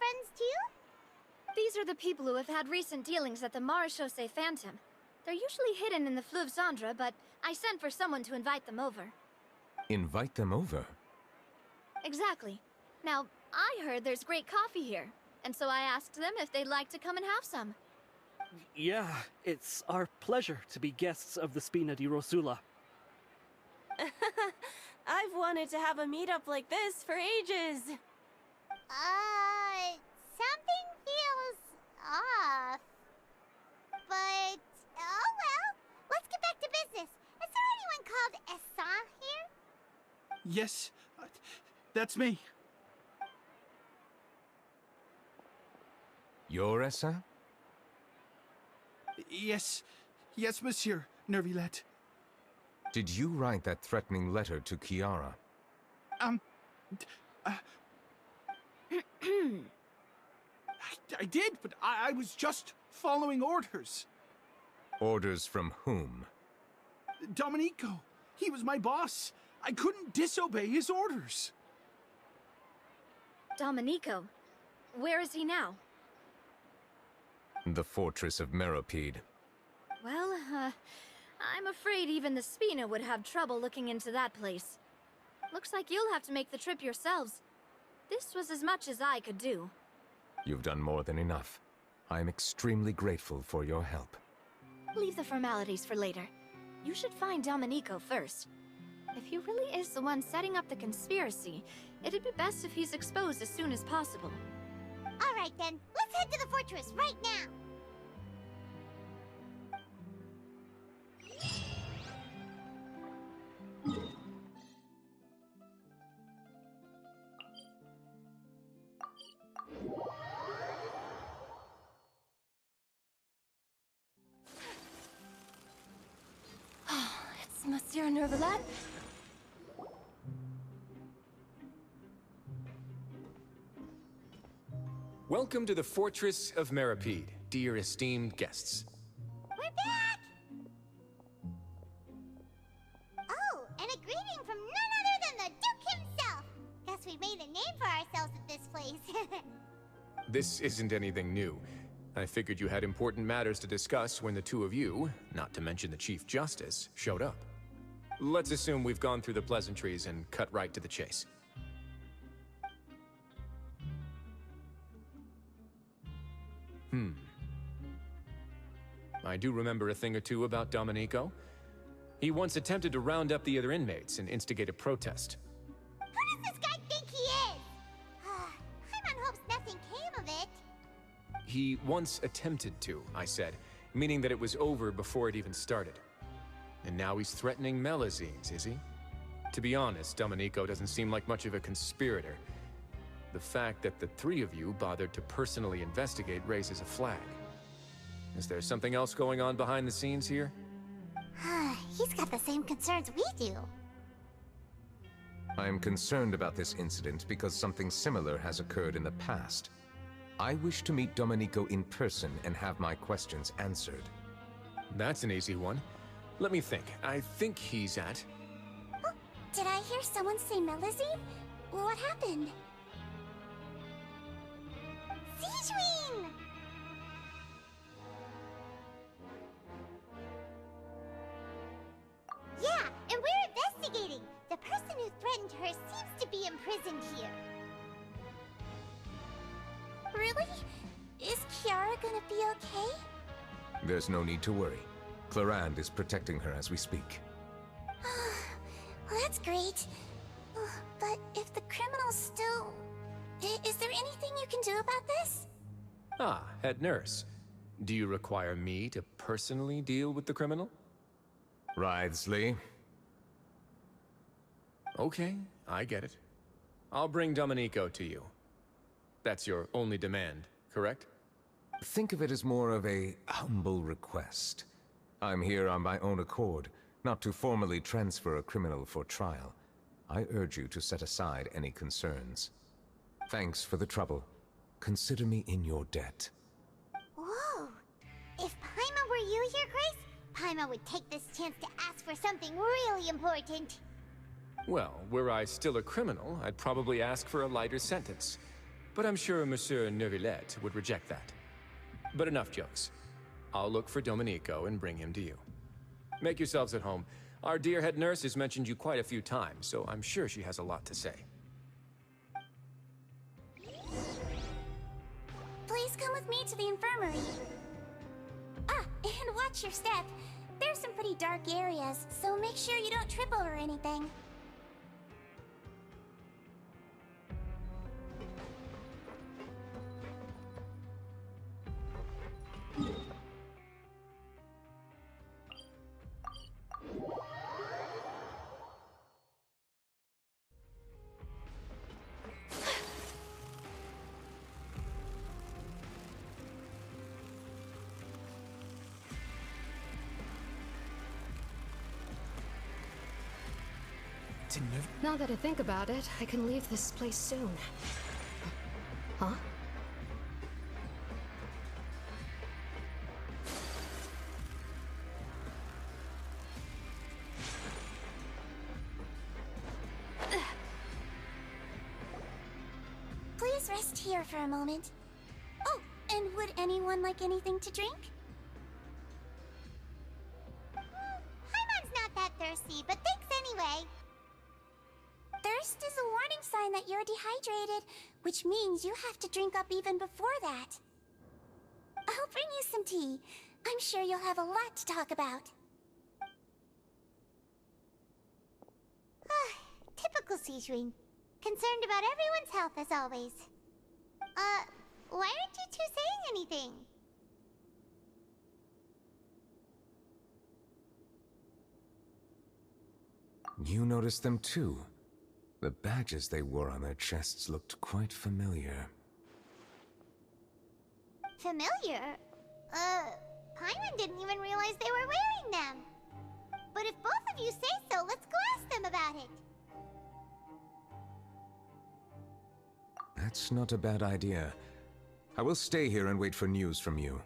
friends too? These are the people who have had recent dealings at the Marechaussee Phantom. They're usually hidden in the Fleuve Cendre, but I sent for someone to invite them over. Invite them over? Exactly. Now, I heard there's great coffee here, and so I asked them if they'd like to come and have some. Yeah, it's our pleasure to be guests of the Spina di Rosula. I've wanted to have a meetup like this for ages. Something feels off. But, oh well, let's get back to business. Is there anyone called Essan here? Yes, that's me. You're Essa? Yes, monsieur, Neuvillette. Did you write that threatening letter to Chiara? I did, but I was just following orders. Orders from whom? Domenico. He was my boss. I couldn't disobey his orders. Domenico? Where is he now? The fortress of Meropide. Well, I'm afraid even the Spina would have trouble looking into that place. Looks like you'll have to make the trip yourselves. This was as much as I could do. You've done more than enough. I am extremely grateful for your help. Leave the formalities for later. You should find Domenico first. If he really is the one setting up the conspiracy, it'd be best if he's exposed as soon as possible. All right then, let's head to the fortress right now. It's Monsieur Neuvillette. Welcome to the Fortress of Meropide, dear esteemed guests. We're back! Oh, and a greeting from none other than the Duke himself! Guess we've made a name for ourselves at this place. This isn't anything new. I figured you had important matters to discuss when the two of you, not to mention the Chief Justice, showed up. Let's assume we've gone through the pleasantries and cut right to the chase. I do remember a thing or two about Domenico. He once attempted to round up the other inmates and instigate a protest. Who does this guy think he is? Paimon hopes nothing came of it. He once attempted to, I said, meaning that it was over before it even started. And now he's threatening Melusines, is he? To be honest, Domenico doesn't seem like much of a conspirator. The fact that the three of you bothered to personally investigate raises a flag. Is there something else going on behind the scenes here? He's got the same concerns we do. I am concerned about this incident because something similar has occurred in the past. I wish to meet Domenico in person and have my questions answered. That's an easy one. Let me think. I think he's at... Oh, did I hear someone say Melusine? What happened? Sijuin! Yeah, and we're investigating. The person who threatened her seems to be imprisoned here. Really? Is Chiara gonna be okay? There's no need to worry. Clarande is protecting her as we speak. Well, that's great. But if the criminal's still... Is there anything you can do about this? Ah, head nurse. Do you require me to personally deal with the criminal? Wriothesley. Okay, I get it. I'll bring Domenico to you. That's your only demand, correct? Think of it as more of a humble request. I'm here on my own accord, not to formally transfer a criminal for trial. I urge you to set aside any concerns. Thanks for the trouble. Consider me in your debt. Whoa! If Paimon were you here, Grace, Paimon would take this chance to ask for something really important. Well, were I still a criminal, I'd probably ask for a lighter sentence. but I'm sure Monsieur Neuvillette would reject that. But enough jokes. I'll look for Domenico and bring him to you. Make yourselves at home. Our dear head nurse has mentioned you quite a few times, so I'm sure she has a lot to say. Please come with me to the infirmary. Ah, and watch your step. There's some pretty dark areas, so make sure you don't trip over anything. Now that I think about it, I can leave this place soon. Huh? Please rest here for a moment. Oh, and would anyone like anything to drink? Paimon's not that thirsty, but thanks anyway. Thirst is a warning sign that you're dehydrated, which means you have to drink up even before that. I'll bring you some tea. I'm sure you'll have a lot to talk about. Typical Sijun. Concerned about everyone's health as always. Why aren't you two saying anything? You noticed them too. The badges they wore on their chests looked quite familiar. Familiar? Paimon didn't even realize they were wearing them. But if both of you say so, let's go ask them about it. That's not a bad idea. I will stay here and wait for news from you.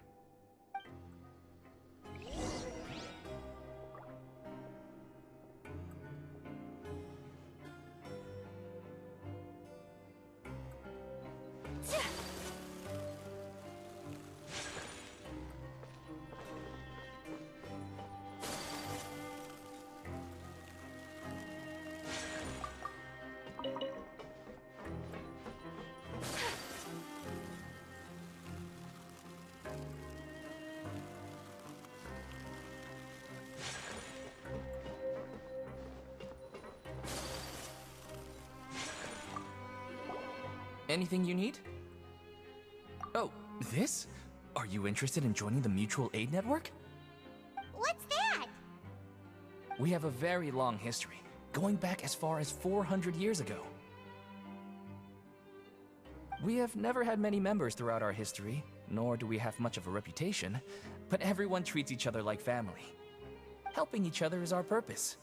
Anything you need? Oh, this? Are you interested in joining the Mutual Aid Network? What's that? We have a very long history, going back as far as 400 years ago. We have never had many members throughout our history, nor do we have much of a reputation, but everyone treats each other like family. Helping each other is our purpose.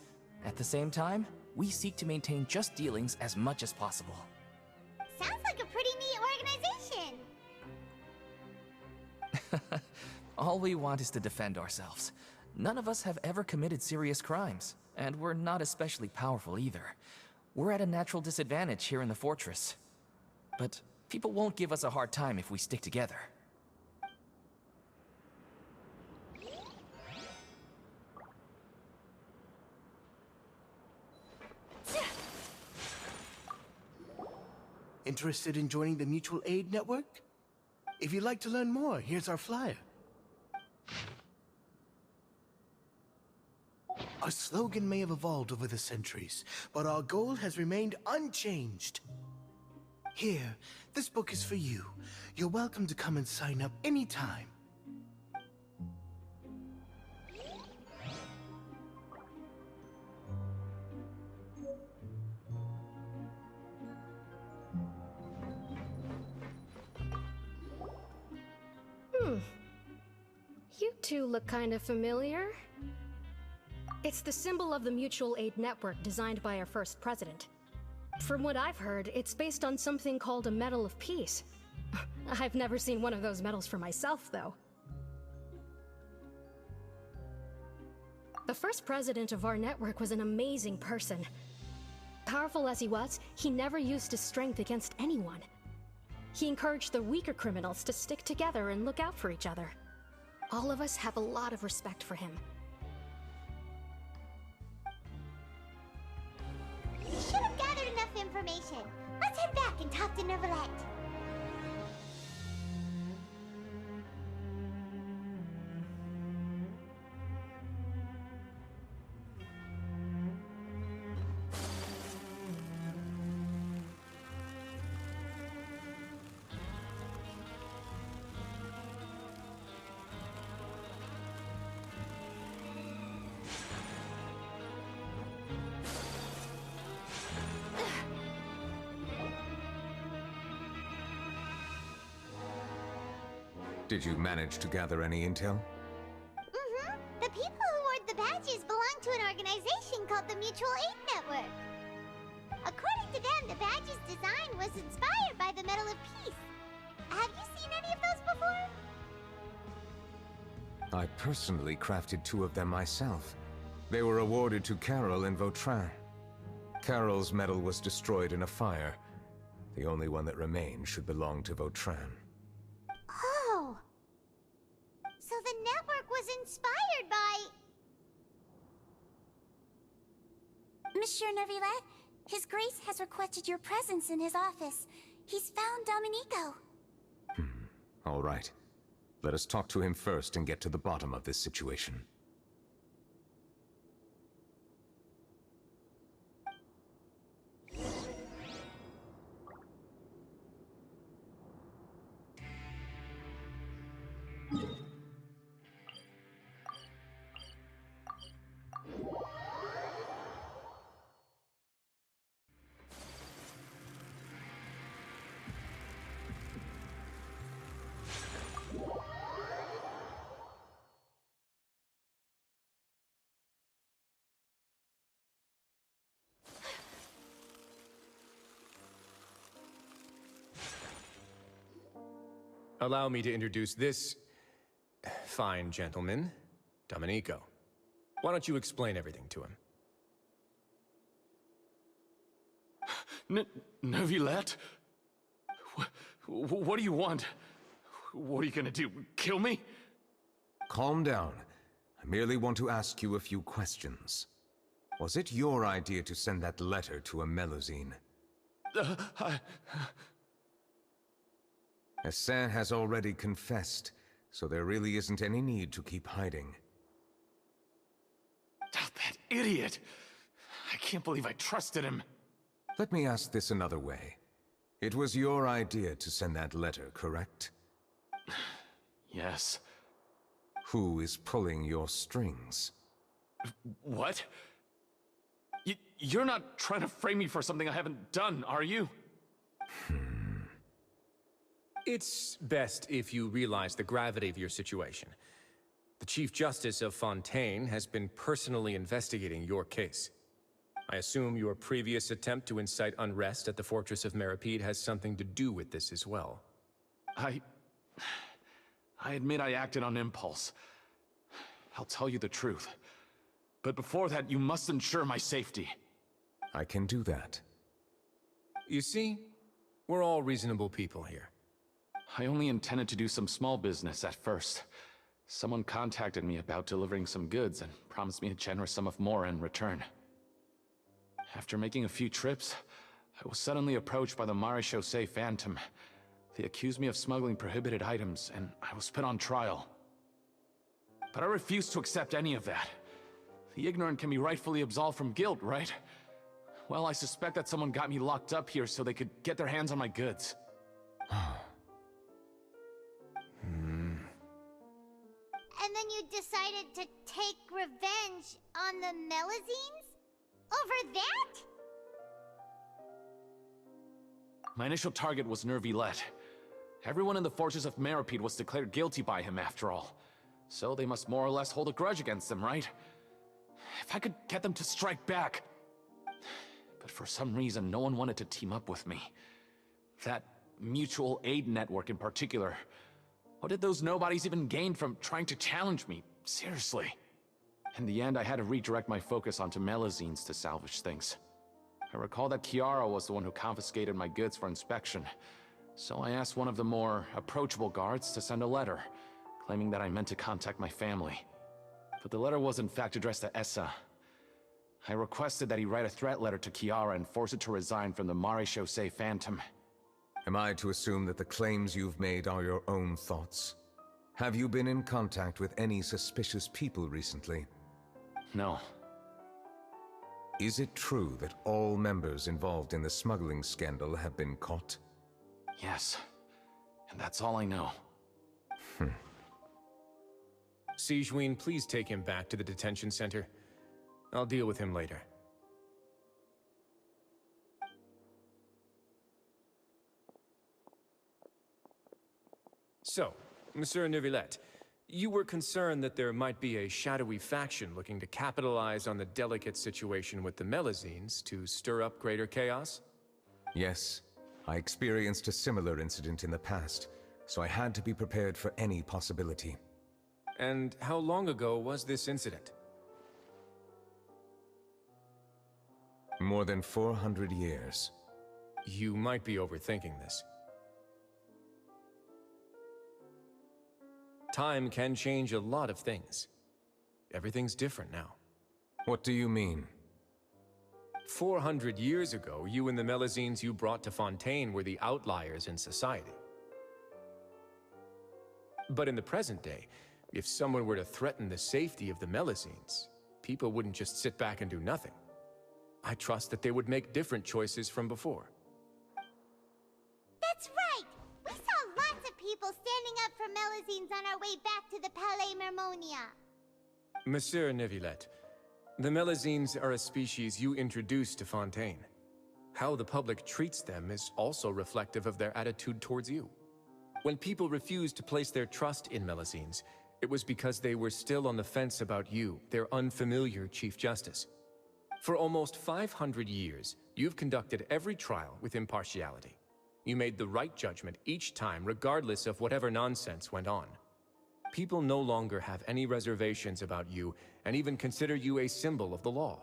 At the same time, we seek to maintain just dealings as much as possible. Sounds like a pretty neat organization. All we want is to defend ourselves. None of us have ever committed serious crimes, and we're not especially powerful either. We're at a natural disadvantage here in the fortress. But people won't give us a hard time if we stick together. Interested in joining the Mutual Aid Network? If you'd like to learn more, here's our flyer. Our slogan may have evolved over the centuries, but our goal has remained unchanged. Here, this book is for you. You're welcome to come and sign up anytime. You two look kind of familiar. It's the symbol of the Mutual Aid Network designed by our first president. From what I've heard, it's based on something called a Medal of Peace. I've never seen one of those medals for myself, though. The first president of our network was an amazing person. Powerful as he was, he never used his strength against anyone. He encouraged the weaker criminals to stick together and look out for each other. All of us have a lot of respect for him. We should have gathered enough information. Let's head back and talk to Neuvillette. Did you manage to gather any intel? Mm-hmm. The people who wore the badges belong to an organization called the Mutual Aid Network. According to them, the badge's design was inspired by the Medal of Peace. Have you seen any of those before? I personally crafted 2 of them myself. They were awarded to Carol in Vautrin. Carol's medal was destroyed in a fire. The only one that remained should belong to Vautrin. Oh! So the network was inspired by... Monsieur Neuvillette, His Grace has requested your presence in his office. He's found Domenico. All right. Let us talk to him first and get to the bottom of this situation. Allow me to introduce this fine gentleman, Domenico. Why don't you explain everything to him? Neuvillette? What do you want? What are you gonna do? Kill me? Calm down. I merely want to ask you a few questions. Was it your idea to send that letter to a Melusine? Hassan has already confessed, so there really isn't any need to keep hiding. That idiot! I can't believe I trusted him. Let me ask this another way. It was your idea to send that letter, correct? Yes. Who is pulling your strings? What? You're not trying to frame me for something I haven't done, are you? It's best if you realize the gravity of your situation. The Chief Justice of Fontaine has been personally investigating your case. I assume your previous attempt to incite unrest at the Fortress of Meripede has something to do with this as well. I admit I acted on impulse. I'll tell you the truth. But before that, you must ensure my safety. I can do that. You see, we're all reasonable people here. I only intended to do some small business at first. Someone contacted me about delivering some goods and promised me a generous sum of more in return. After making a few trips, I was suddenly approached by the Marechaussee Phantom. They accused me of smuggling prohibited items, and I was put on trial. But I refused to accept any of that. The ignorant can be rightfully absolved from guilt, right? Well, I suspect that someone got me locked up here so they could get their hands on my goods. And then you decided to take revenge on the Melusines? Over that? My initial target was Neuvillette. Everyone in the Fortress of Meripede was declared guilty by him after all. So they must more or less hold a grudge against him, right? If I could get them to strike back. But for some reason, no one wanted to team up with me. That mutual aid network in particular. What did those nobodies even gain from trying to challenge me? Seriously. In the end, I had to redirect my focus onto Melusines to salvage things. I recall that Chiara was the one who confiscated my goods for inspection, So I asked one of the more approachable guards to send a letter, claiming that I meant to contact my family. But the letter was in fact addressed to Essa. I requested that he write a threat letter to Kiara and force her to resign from the Maréchaussée Phantom. Am I to assume that the claims you've made are your own thoughts? Have you been in contact with any suspicious people recently? No. Is it true that all members involved in the smuggling scandal have been caught? Yes. And that's all I know. Sijouin, please take him back to the detention center. I'll deal with him later. So, Monsieur Neuvillette, you were concerned that there might be a shadowy faction looking to capitalize on the delicate situation with the Melazines to stir up greater chaos? Yes. I experienced a similar incident in the past, so I had to be prepared for any possibility. And how long ago was this incident? More than 400 years. You might be overthinking this. Time can change a lot of things. Everything's different now. What do you mean? 400 years ago, you and the Melazines you brought to Fontaine were the outliers in society. But in the present day, if someone were to threaten the safety of the Melazines, people wouldn't just sit back and do nothing. I trust that they would make different choices from before. That's right! We saw lots of people standing up for Melazines on our way back to the Palais Mermonia. Monsieur Neuvillette, the Melazines are a species you introduced to Fontaine. How the public treats them is also reflective of their attitude towards you. When people refused to place their trust in Melazines, it was because they were still on the fence about you, their unfamiliar Chief Justice. For almost 500 years, you've conducted every trial with impartiality. You made the right judgment each time, regardless of whatever nonsense went on. People no longer have any reservations about you, and even consider you a symbol of the law.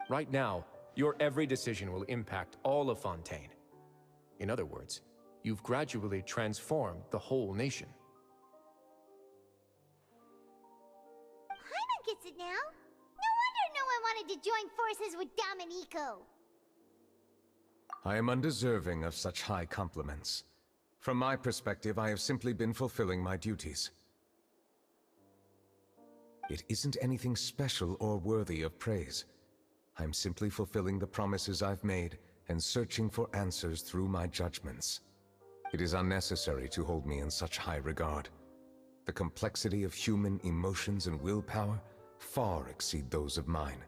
Right now, your every decision will impact all of Fontaine. In other words, you've gradually transformed the whole nation. Paimon gets it now. No wonder no one wanted to join forces with Domenico. I am undeserving of such high compliments. From my perspective, I have simply been fulfilling my duties. It isn't anything special or worthy of praise. I'm simply fulfilling the promises I've made and searching for answers through my judgments. It is unnecessary to hold me in such high regard. The complexity of human emotions and willpower far exceed those of mine.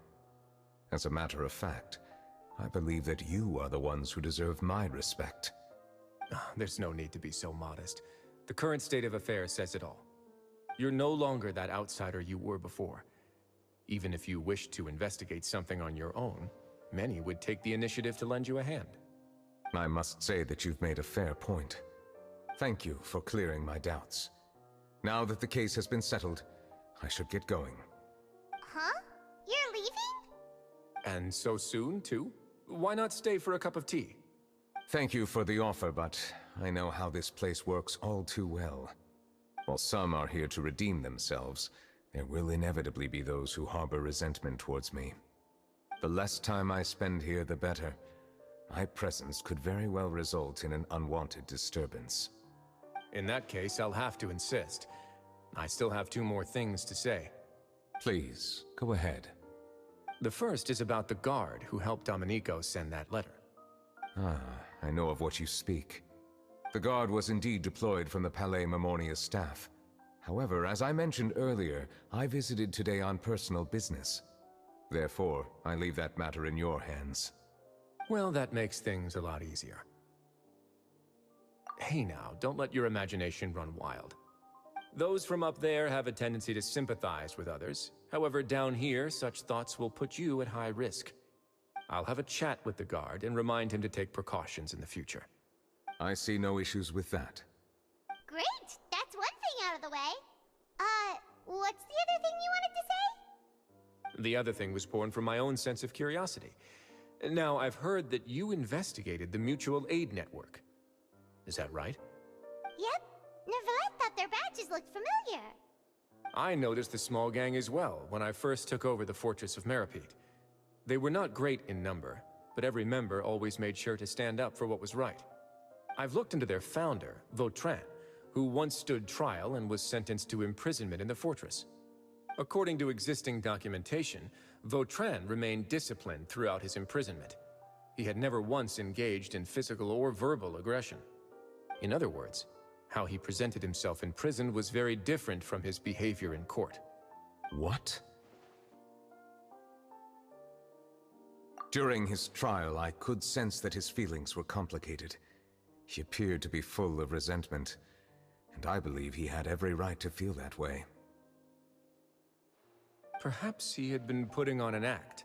As a matter of fact, I believe that you are the ones who deserve my respect. There's no need to be so modest. The current state of affairs says it all. You're no longer that outsider you were before. Even if you wished to investigate something on your own, many would take the initiative to lend you a hand. I must say that you've made a fair point. Thank you for clearing my doubts. Now that the case has been settled, I should get going. Huh? You're leaving? And so soon, too? Why not stay for a cup of tea? Thank you for the offer, but I know how this place works all too well. While some are here to redeem themselves, there will inevitably be those who harbor resentment towards me. The less time I spend here, the better. My presence could very well result in an unwanted disturbance. In that case, I'll have to insist. I still have 2 more things to say. Please, go ahead. The first is about the guard who helped Domenico send that letter. I know of what you speak. The guard was indeed deployed from the Palais Mermonia staff. However, as I mentioned earlier, I visited today on personal business. Therefore, I leave that matter in your hands. Well, that makes things a lot easier. Hey now, don't let your imagination run wild. Those from up there have a tendency to sympathize with others. However, down here, such thoughts will put you at high risk. I'll have a chat with the guard and remind him to take precautions in the future. I see no issues with that. Great! That's one thing out of the way. What's the other thing you wanted to say? The other thing was born from my own sense of curiosity. Now, I've heard that you investigated the mutual aid network. Is that right? Yep. Neuvillette thought their badges looked familiar. I noticed the small gang as well when I first took over the Fortress of Meripede. They were not great in number, but every member always made sure to stand up for what was right. I've looked into their founder, Vautrin, who once stood trial and was sentenced to imprisonment in the fortress. According to existing documentation, Vautrin remained disciplined throughout his imprisonment. He had never once engaged in physical or verbal aggression. In other words, how he presented himself in prison was very different from his behavior in court. What? During his trial, I could sense that his feelings were complicated. He appeared to be full of resentment, and I believe he had every right to feel that way. Perhaps he had been putting on an act.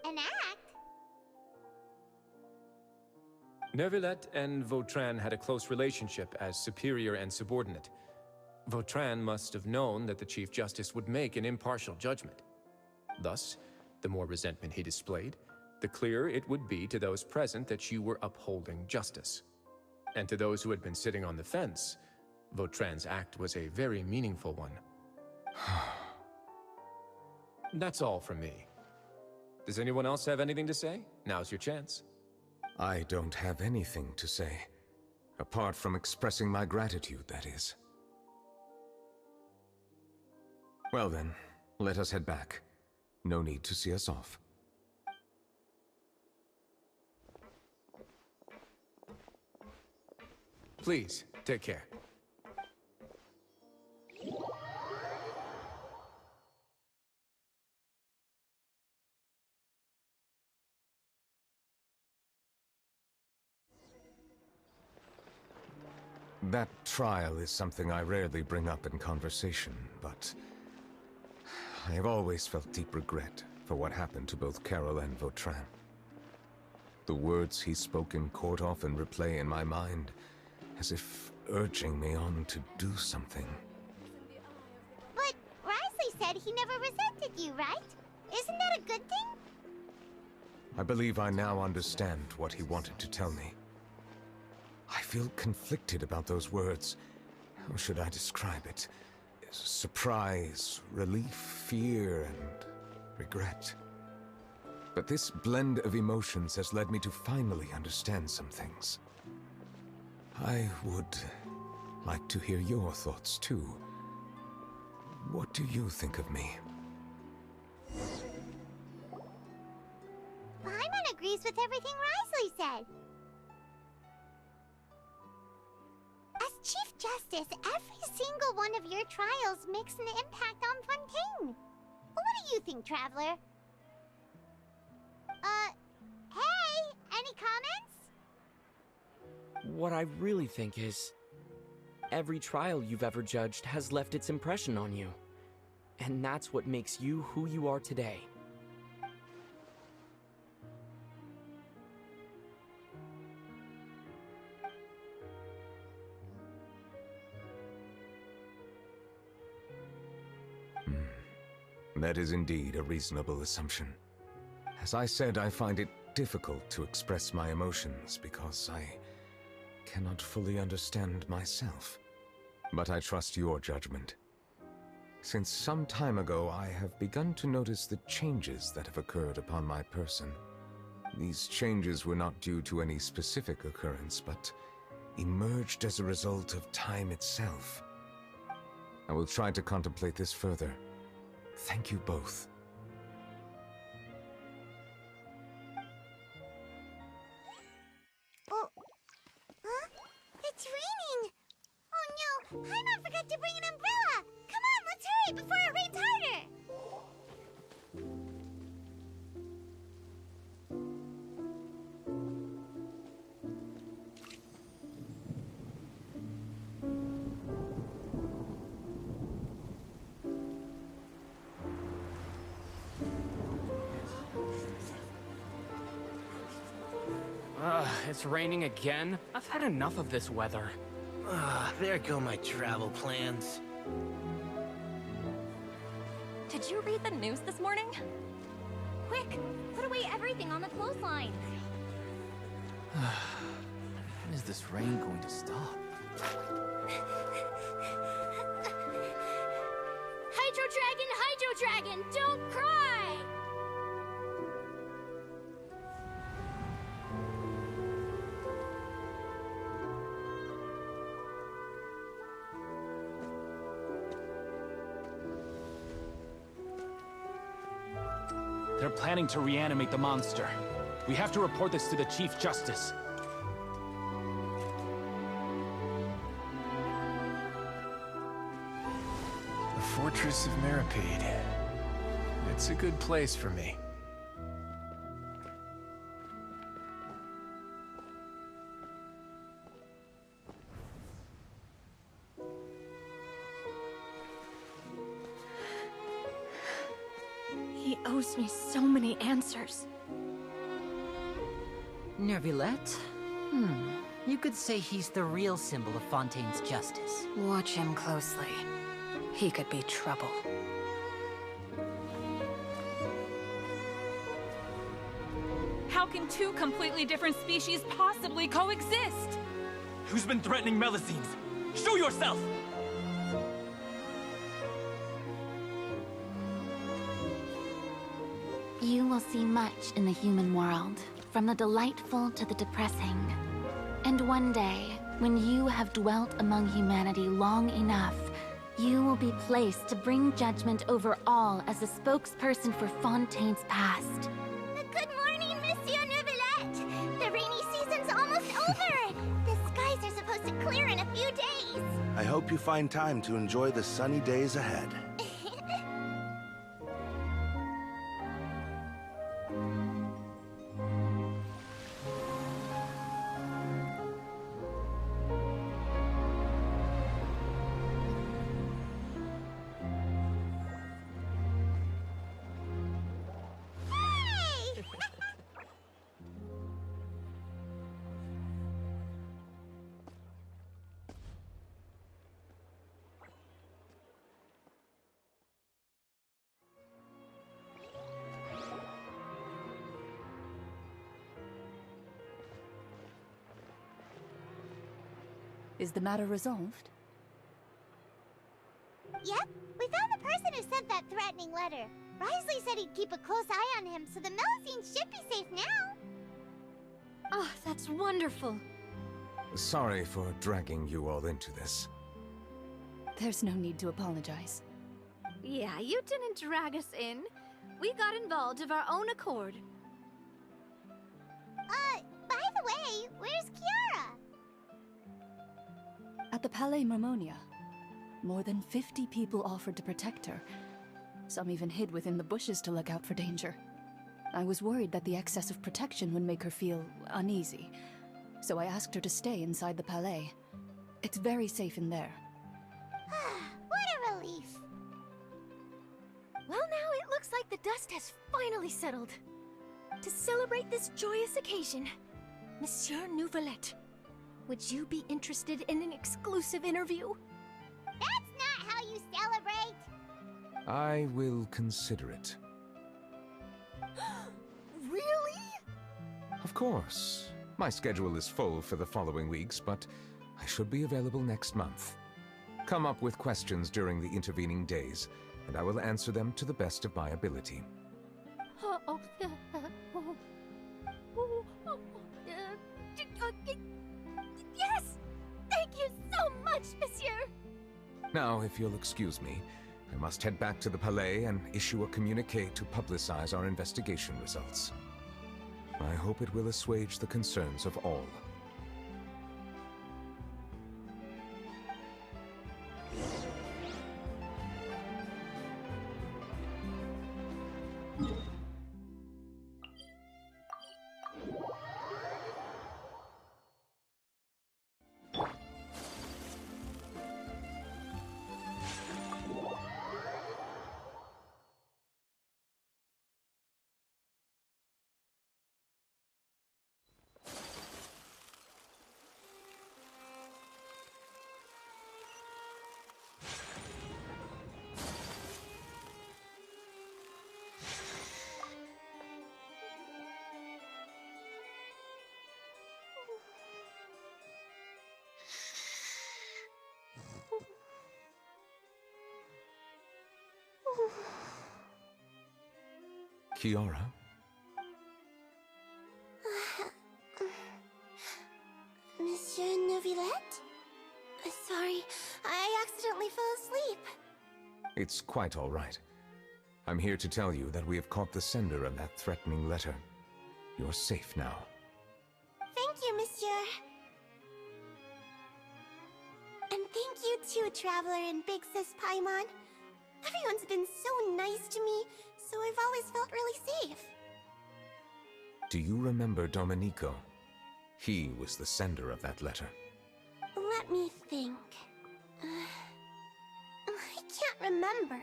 An act? Neuvillette and Vautrin had a close relationship as superior and subordinate. Vautrin must have known that the Chief Justice would make an impartial judgment. Thus, the more resentment he displayed, the clearer it would be to those present that you were upholding justice. And to those who had been sitting on the fence, Vautrin's act was a very meaningful one. That's all from me. Does anyone else have anything to say? Now's your chance. I don't have anything to say. Apart from expressing my gratitude, that is. Well then, let us head back. No need to see us off. Please, take care. That trial is something I rarely bring up in conversation, but I have always felt deep regret for what happened to both Carol and Vautrin. The words he spoke in court often replay in my mind, as if urging me on to do something. But Risley said he never resented you, right? Isn't that a good thing? I believe I now understand what he wanted to tell me. I feel conflicted about those words. How should I describe it? Surprise, relief, fear, and regret. But this blend of emotions has led me to finally understand some things. I would like to hear your thoughts, too. What do you think of me? Paimon agrees with everything Risley said. As Chief Justice, every single one of your trials makes an impact on Fontaine. What do you think, Traveler? Hey, any comments? What I really think is, every trial you've ever judged has left its impression on you. And that's what makes you who you are today. That is indeed a reasonable assumption. As I said, I find it difficult to express my emotions because I cannot fully understand myself. But I trust your judgment. Since some time ago, I have begun to notice the changes that have occurred upon my person. These changes were not due to any specific occurrence, but emerged as a result of time itself. I will try to contemplate this further. Thank you both. Oh, huh? It's raining! Oh no, Paimon forgot to bring an umbrella! Come on, let's hurry before it rains harder! It's raining again? I've had enough of this weather. There go my travel plans. Did you read the news this morning? Quick, put away everything on the clothesline. When is this rain going to stop? Hydro Dragon, don't cry! They're planning to reanimate the monster. We have to report this to the Chief Justice. The Fortress of Meripede. It's a good place for me. He owes me so many answers. Neuvillette? You could say he's the real symbol of Fontaine's justice. Watch him closely. He could be trouble. How can two completely different species possibly coexist? Who's been threatening Melusines? Show yourself! You will see much in the human world, from the delightful to the depressing. And one day, when you have dwelt among humanity long enough, you will be placed to bring judgment over all as a spokesperson for Fontaine's past. Good morning, Monsieur Neuvillette! The rainy season's almost over! The skies are supposed to clear in a few days! I hope you find time to enjoy the sunny days ahead. Is the matter resolved? Yep, we found the person who sent that threatening letter. Risley said he'd keep a close eye on him, so the Melusines should be safe now. Oh, that's wonderful. Sorry for dragging you all into this. There's no need to apologize. Yeah, you didn't drag us in. We got involved of our own accord. By the way, where's Kiara? At the Palais Mermonia, more than 50 people offered to protect her. Some even hid within the bushes to look out for danger. I was worried that the excess of protection would make her feel uneasy, so I asked her to stay inside the Palais. It's very safe in there. What a relief. Well, now it looks like the dust has finally settled. To celebrate this joyous occasion, Monsieur Neuvillette, would you be interested in an exclusive interview? That's not how you celebrate! I will consider it. Really? Of course. My schedule is full for the following weeks, but I should be available next month. Come up with questions during the intervening days, and I will answer them to the best of my ability. Yes! Thank you so much, Monsieur! Now, if you'll excuse me, I must head back to the Palais and issue a communique to publicize our investigation results. I hope it will assuage the concerns of all. Kiara? Monsieur Neuvillette? Sorry, I accidentally fell asleep. It's quite all right. I'm here to tell you that we have caught the sender of that threatening letter. You're safe now. Thank you, Monsieur. And thank you too, Traveler and Big Sis Paimon. Everyone's been so nice to me, so I've always felt really safe. Do you remember Domenico? He was the sender of that letter. Let me think. I can't remember.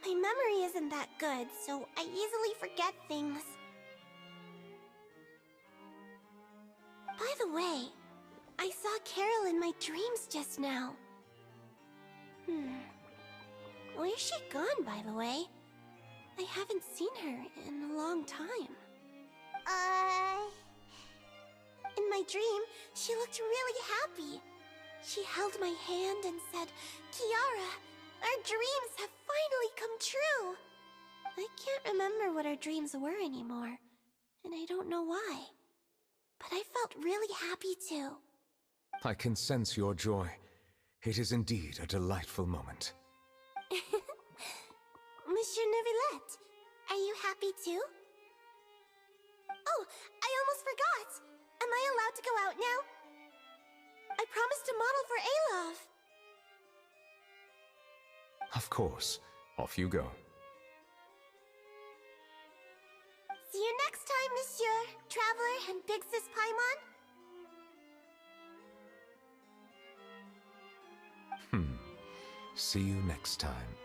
My memory isn't that good, so I easily forget things. By the way, I saw Carol in my dreams just now. Where's she gone, by the way? I haven't seen her in a long time. In my dream, she looked really happy. She held my hand and said, "Kiara, our dreams have finally come true." I can't remember what our dreams were anymore, and I don't know why. But I felt really happy too. I can sense your joy. It is indeed a delightful moment. Monsieur Neuvillette, are you happy too? Oh, I almost forgot! Am I allowed to go out now? I promised to model for Alov. Of course. Off you go. See you next time, Monsieur, Traveler, and Big Sis Paimon. See you next time.